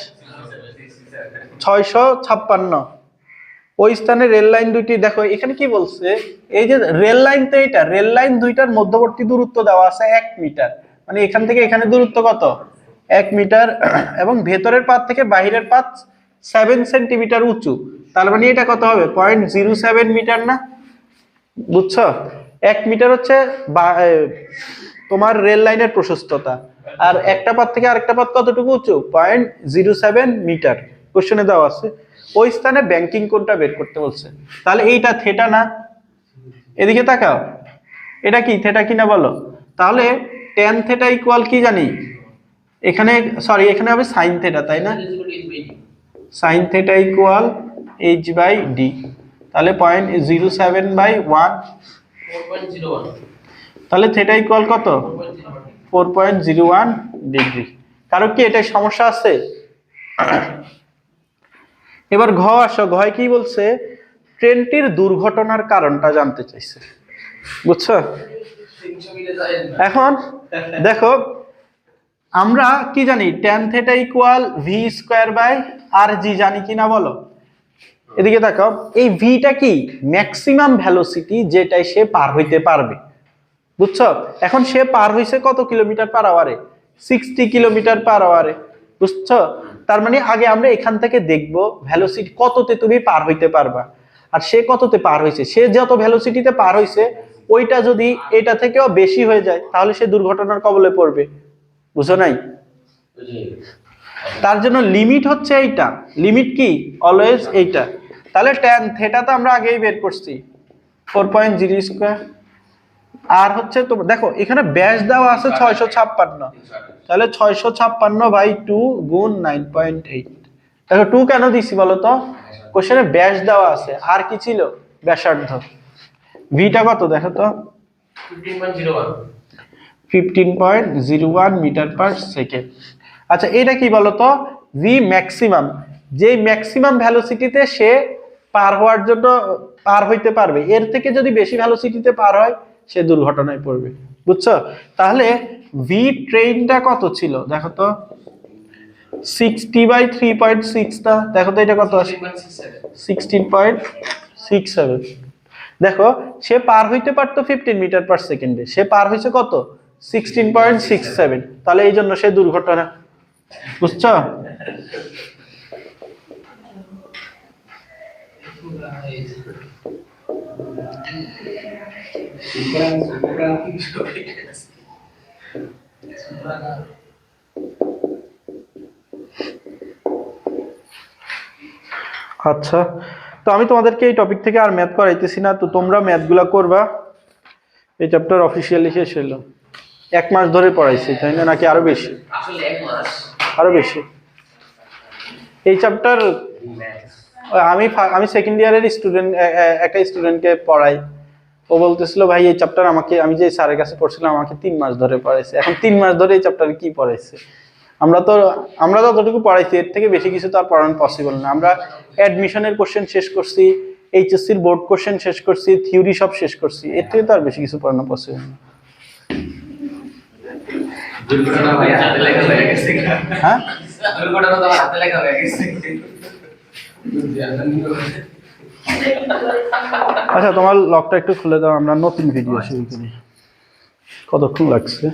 B: 656। ওই স্থানে রেল লাইন দুইটি, দেখো এখানে কি বলছে, এই যে রেল লাইন তো, এটা রেল লাইন দুইটার মধ্যবর্তী দূরত্ব দেওয়া আছে 1 মিটার। মানে এখান থেকে এখানে দূরত্ব কত 1 মিটার এবং ভেতরের পাত থেকে বাইরের পাত 7 সেন্টিমিটার উঁচু, তার মানে এটা কত হবে 0.07 মিটার না? বুঝছো? 1 মিটার হচ্ছে তোমার রেল লাইনের প্রশস্ততা, আর একটা পাত থেকে আরেকটা পাত কতটুকু উঁচু 0.07 মিটার। কোশ্চেনে দেওয়া আছে ওই স্থানে ব্যাংকিং কোণটা বের করতে বলছে। তাহলে এইটা থেটা না? এদিকে তাকাও, এটা কি থেটা কিনা বলো? তাহলে tan থেটা ইকুয়াল কি জানি, এখানে সরি এখানে হবে sin থেটা, তাই না? sin থেটা ইকুয়াল h/d, তাহলে 0.07/1, তাহলে থেটা ইকুয়াল কত 4.01 ডিগ্রি। কারো কি এটা সমস্যা আছে? এবার ঘ আসো, ঘয় কি বলছে ট্রেনটির দুর্ঘটনার কারণটা জানতে চাইছে। বুঝছো? এখন দেখো আমরা কি জানি tan theta ইকুয়াল v²/rg জানি কিনা বলো? এদিকে তাকাও, এই ভিটা কি ম্যাক্সিমাম ভেলোসিটি যেটাই সে পার হইতে পারবে। বুঝছো? এখন সে পার হইছে কত কিলোমিটার পার আওয়ারে 60 কিলোমিটার পার আওয়ারে। বুঝছো? তার মানে আগে আমরা এখান থেকে দেখব ভেলোসিটি কততে তুমি পার হইতে পারবা, আর সে কততে পার হইছে। সে যত ভেলোসিটিতে পার হইছে ওইটা যদি এটা থেকেও বেশি হয়ে যায় তাহলে সে দুর্ঘটনার কবলে পড়বে। বুঝো নাই? তার জন্য লিমিট হচ্ছে এইটা, লিমিট কি অলওয়েজ এইটা। তাহলে tan থিটা তো আমরা আগেই বের করছি 4.0², আর হচ্ছে তো দেখো এখানে ব্যাস দেওয়া আছে 656, তাহলে 656/2 গুণ 9.8। দেখো 2 কেন দিছি বলো তো? কোশ্চেনে ব্যাস দেওয়া আছে, আর কি ছিল ব্যাসার্ধ। ভিটা কত দেখো তো 15.01 মিটার পার সেকেন্ড। আচ্ছা এটা কি বলতো ভি ম্যাক্সিমাম, যে ম্যাক্সিমাম ভেলোসিটিতে সে পার হওয়ার জন্য পার হইতে পারবে, এর থেকে যদি বেশি ভেলোসিটিতে পার হয় সে দুর্ঘটনায় পড়বে। বুঝছো? তাহলে ভি ট্রেনটা কত ছিল দেখো তো 60/3.6 টা, দেখো তো এটা কত আসে 16.67। দেখো সে পার হইতে পারতো 15 মিটার পার সেকেন্ডে, সে পার হইছে কত 16.67, তাহলে এই জন্য সে দুর্ঘটনা। বুঝছো? আচ্ছা, তো আমি তোমাদেরকে এই টপিক থেকে আর ম্যাথ করাইতেছি না, তো তোমরা ম্যাথগুলা করবা। এই চ্যাপ্টার অফিসিয়ালি শেষ হলো, 1 মাস ধরে পড়াইছি তাই না, নাকি আরো বেশি?
A: আসলে 1 মাস
B: আরো বেশি। এই চ্যাপ্টার আমি সেকেন্ড ইয়ারের স্টুডেন্ট, একটা স্টুডেন্টকে পড়াই, ও বলতেছিল ভাই এই চ্যাপ্টার আমাকে, আমি যে স্যারের কাছে পড়ছিলাম আমাকে 3 মাস ধরে পড়াইছে। এখন 3 মাস ধরে এই চ্যাপ্টারে কি পড়াইছে? আমরা যতটুকু পড়াইছি এর থেকে বেশি কিছু তো আর পড়ানো পসিবল না। আমরা অ্যাডমিশনের কোশ্চেন শেষ করছি, এইচএসসির বোর্ড কোশ্চেন শেষ করছি, থিওরি সব শেষ করছি, এর থেকে তো আর বেশি কিছু পড়ানো পসিবল না। হ্যাঁ আচ্ছা তোমার লকটা একটু খুলে দাও, আমরা নতুন ভিডিও শুরু করি। কতক্ষণ লাগছে?